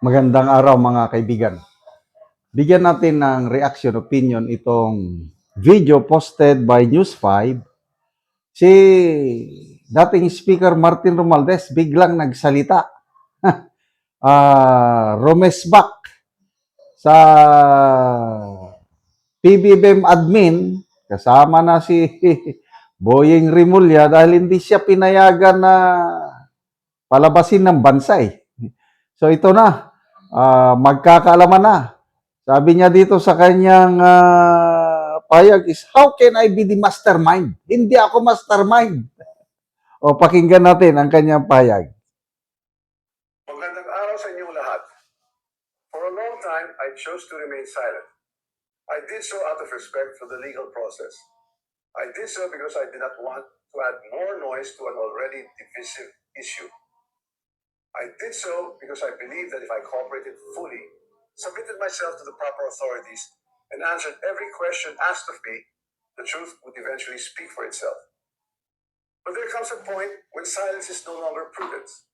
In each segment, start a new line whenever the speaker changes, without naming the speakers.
Magandang araw mga kaibigan. Bigyan natin ng reaction opinion itong video posted by News 5. Si dating Speaker Martin Romualdez biglang nagsalita. Romesbak sa PBBM admin, kasama na si Boyeng Rimulya dahil hindi siya pinayagan na palabasin ng bansa eh. So ito na, magkakaalaman na. Sabi niya dito sa kanyang payag is, how can I be the mastermind? Hindi ako mastermind. O pakinggan natin ang kanyang payag.
Magandang araw sa inyong lahat. For a long time, I chose to remain silent. I did so out of respect for the legal process. I did so because I did not want to add more noise to an already divisive issue. I did so because I believed that if I cooperated fully, submitted myself to the proper authorities, and answered every question asked of me, the truth would eventually speak for itself. But there comes a point when silence is no longer prudence.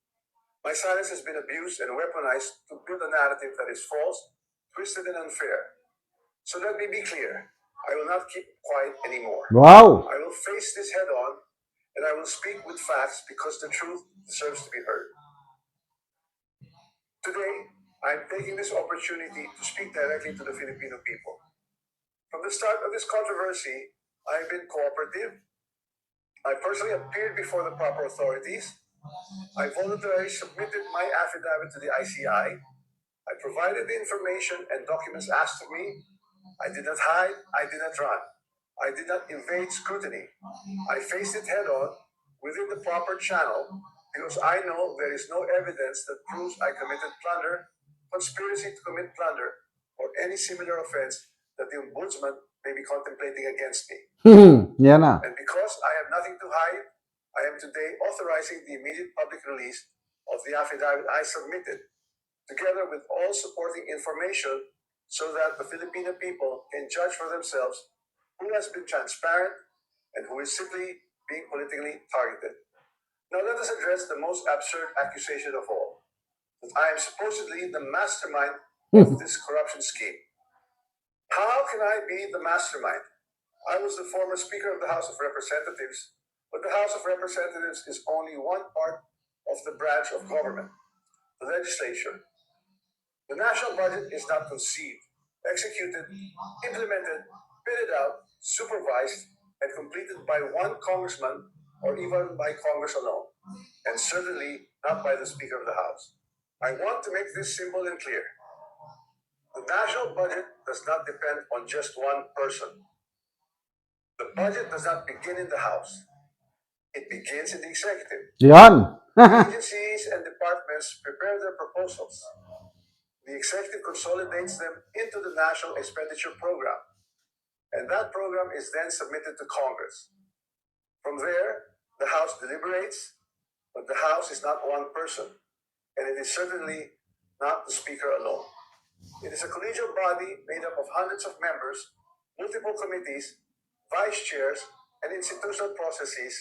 My silence has been abused and weaponized to build a narrative that is false, twisted, and unfair. So let me be clear. I will not keep quiet anymore.
Wow!
I will face this head on, and I will speak with facts because the truth deserves to be heard. Today, I am taking this opportunity to speak directly to the Filipino people. From the start of this controversy, I have been cooperative. I personally appeared before the proper authorities. I voluntarily submitted my affidavit to the ICI. I provided the information and documents asked of me. I did not hide. I did not run. I did not evade scrutiny. I faced it head on within the proper channel because I know there is no evidence that proves I committed plunder, conspiracy to commit plunder, or any similar offense that the Ombudsman may be contemplating against me.
Yan na.
And because I have nothing to hide, I am today authorizing the immediate public release of the affidavit I submitted, together with all supporting information so that the Filipino people can judge for themselves who has been transparent and who is simply being politically targeted. Now let us address the most absurd accusation of all, that I am supposedly the mastermind of this corruption scheme. How can I be the mastermind? I was the former Speaker of the House of Representatives, but the House of Representatives is only one part of the branch of government, the legislature. The national budget is not conceived, executed, implemented, pitted out, supervised, and completed by one congressman or even by Congress alone, and certainly not by the Speaker of the House. I want to make this simple and clear. The national budget does not depend on just one person. The budget does not begin in the House. It begins in the executive.
Yan.
Agencies and departments prepare their proposals. The executive consolidates them into the National Expenditure Program, and that program is then submitted to Congress. From there, the House deliberates, but the House is not one person, and it is certainly not the Speaker alone. It is a collegial body made up of hundreds of members, multiple committees, vice chairs, and institutional processes.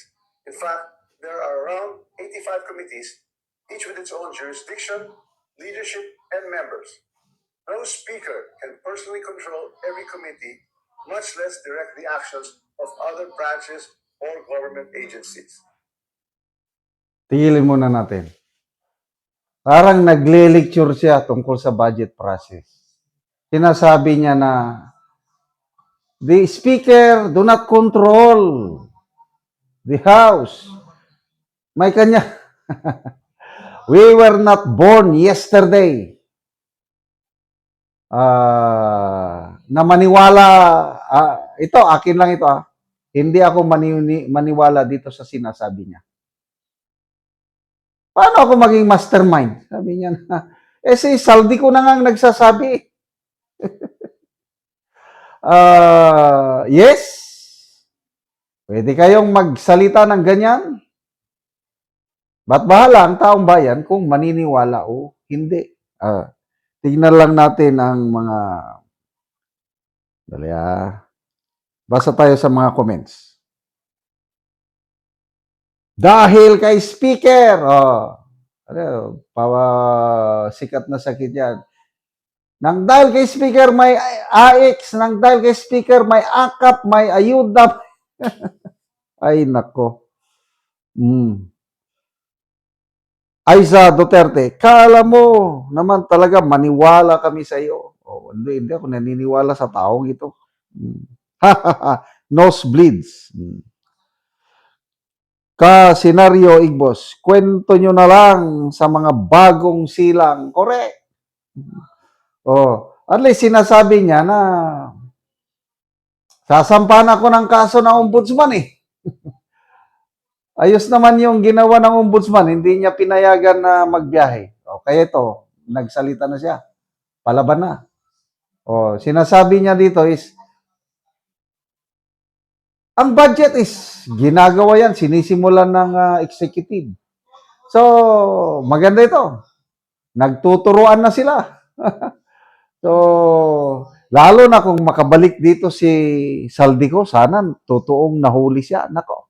In fact, there are around 85 committees, each with its own jurisdiction, leadership, and members. No speaker can personally control every committee, much less direct the actions of other branches or government agencies.
Tigilin muna natin. Parang nagle-lecture siya tungkol sa budget process. Sinasabi niya na the speaker do not control the house. May kanya. We were not born yesterday. Na maniwala, ito, akin lang ito. Hindi ako maniwala dito sa sinasabi niya. Paano ako maging mastermind? Sabi niya na, si Saldi ko na nga nagsasabi. Yes, pwede kayong magsalita ng ganyan. Ba't bahala ang taong bayan kung maniniwala o hindi? Tignan lang natin ang mga... Dali basa tayo sa mga comments. Dahil kay Speaker, sikat na sakit yan. Nang dahil kay speaker may AX, nang dahil kay speaker may AKAP, may ayuda. Ay, nako. Aiza Duterte, kala mo naman talaga maniwala kami sa iyo. Oh, hindi ako naniniwala sa taong ito. Mm. Nosebleeds. Ka-senaryo, Igbos, kwento nyo na lang sa mga bagong silang. Correct. Oh, at least sinasabi niya na sasampahan ako ng kaso ng ombudsman eh. Ayos naman yung ginawa ng ombudsman, hindi niya pinayagan na magbiyahe. O, kaya ito, nagsalita na siya. Palaban na. O, sinasabi niya dito is, ang budget is, ginagawa yan, sinisimulan ng executive. So, maganda ito. Nagtuturuan na sila. So, lalo na kung makabalik dito si Saldico, sana totoong nahuli siya. Nako,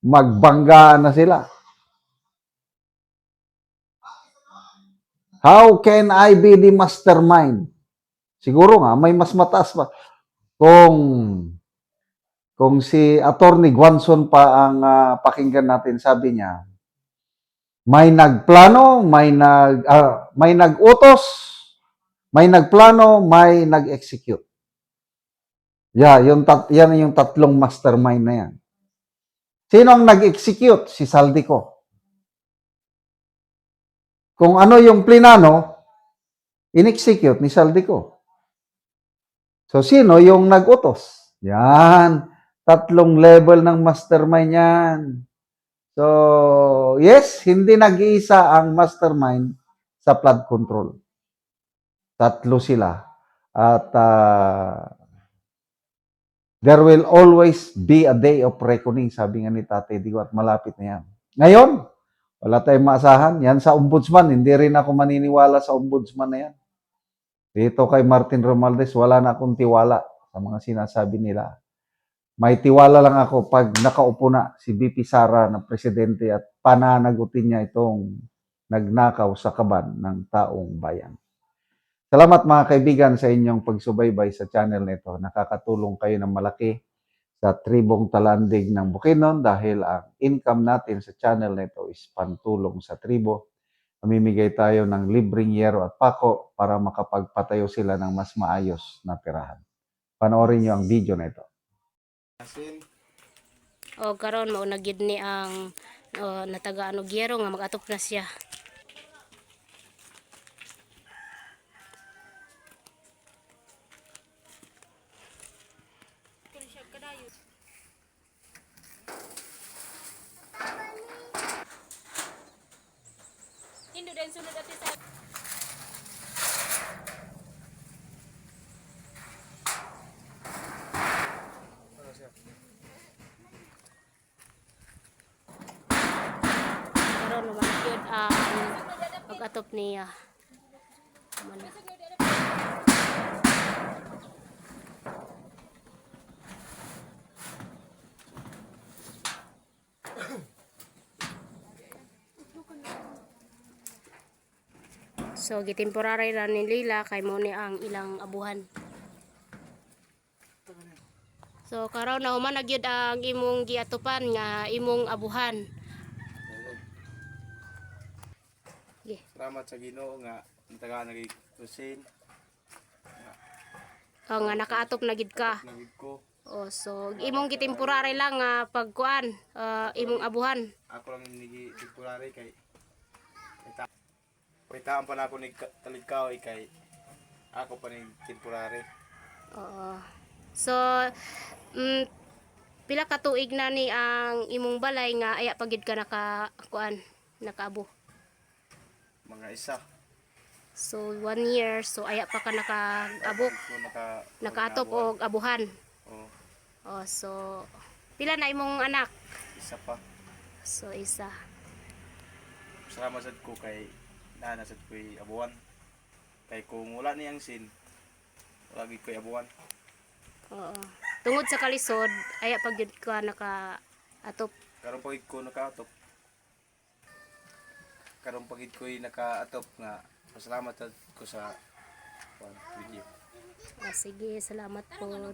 magbanggaan na sila. How can I be the mastermind? Siguro nga, may mas mataas pa. Kung si Attorney Guanzon pa ang pakinggan natin, sabi niya, may nagplano, may nagutos, may nagplano, may nag-execute. Yan yung tatlong mastermind na yan. Sino ang nag-execute? Si Saldico. Kung ano yung plinano, in-execute ni Saldico. So, sino yung nag-utos? Yan. Tatlong level ng mastermind yan. So, yes, hindi nag-iisa ang mastermind sa flood control. Tatlo sila. At there will always be a day of reckoning, sabi nga ni Tatay Digo, at malapit na yan. Ngayon, wala tayong maasahan. Yan sa ombudsman, hindi rin ako maniniwala sa ombudsman na yan. Dito kay Martin Romualdez, wala na akong tiwala sa mga sinasabi nila. May tiwala lang ako pag nakaupo na si VP Sara na presidente at pananagutin niya itong nagnakaw sa kaban ng taong bayan. Salamat mga kaibigan sa inyong pagsubaybay sa channel nito. Nakakatulong kayo ng malaki sa tribong talandig ng Bukidnon dahil ang income natin sa channel nito is pantulong sa tribo. Mamimigay tayo ng libreng yero at pako para makapagpatayo sila ng mas maayos na tirahan. Panoorin niyo ang video na ito.
O karon mao na gid ni ang natagaan og yero nga mag-atop na siya. Indo din sunod ati sa karon naman gyud ang mag-atop niya. So gitemporary ra ni Leila kay mo ni ang ilang abuhan. So karon na human na gyud ang imong giatupan nga imong abuhan.
Salamat sa Ginoo nga taga nagitusin
O nga nakaatop na gid ka.
nagid ko.
O so imong gitemporary lang nga pagkuan imong abuhan.
Ako lang nigi temporary kay Paitaan pa na ako ni taligkaw kay ako pa ni temporary.
Oo. So pila ka tuig na ni ang imong balay nga aya pagid ka nakakuan nakaabo.
Mga isa.
So 1 year so aya pa ka nakaabok,
So
nakaatop og abuhan.
Oh,
Oh so pila na imong anak?
isa pa.
So isa.
Salamat sad ko kay nana sad ko'y abuan. Kay kung wala niyang sin, wala gid ko'y abuan.
Oo. Tungod sa kalisod aya pagid ka nakaatop.
Karon pa gid ko nakaatop. karon pagid ko'y naka-atop nga pasalamat sad ko sa video.
Sige, salamat po.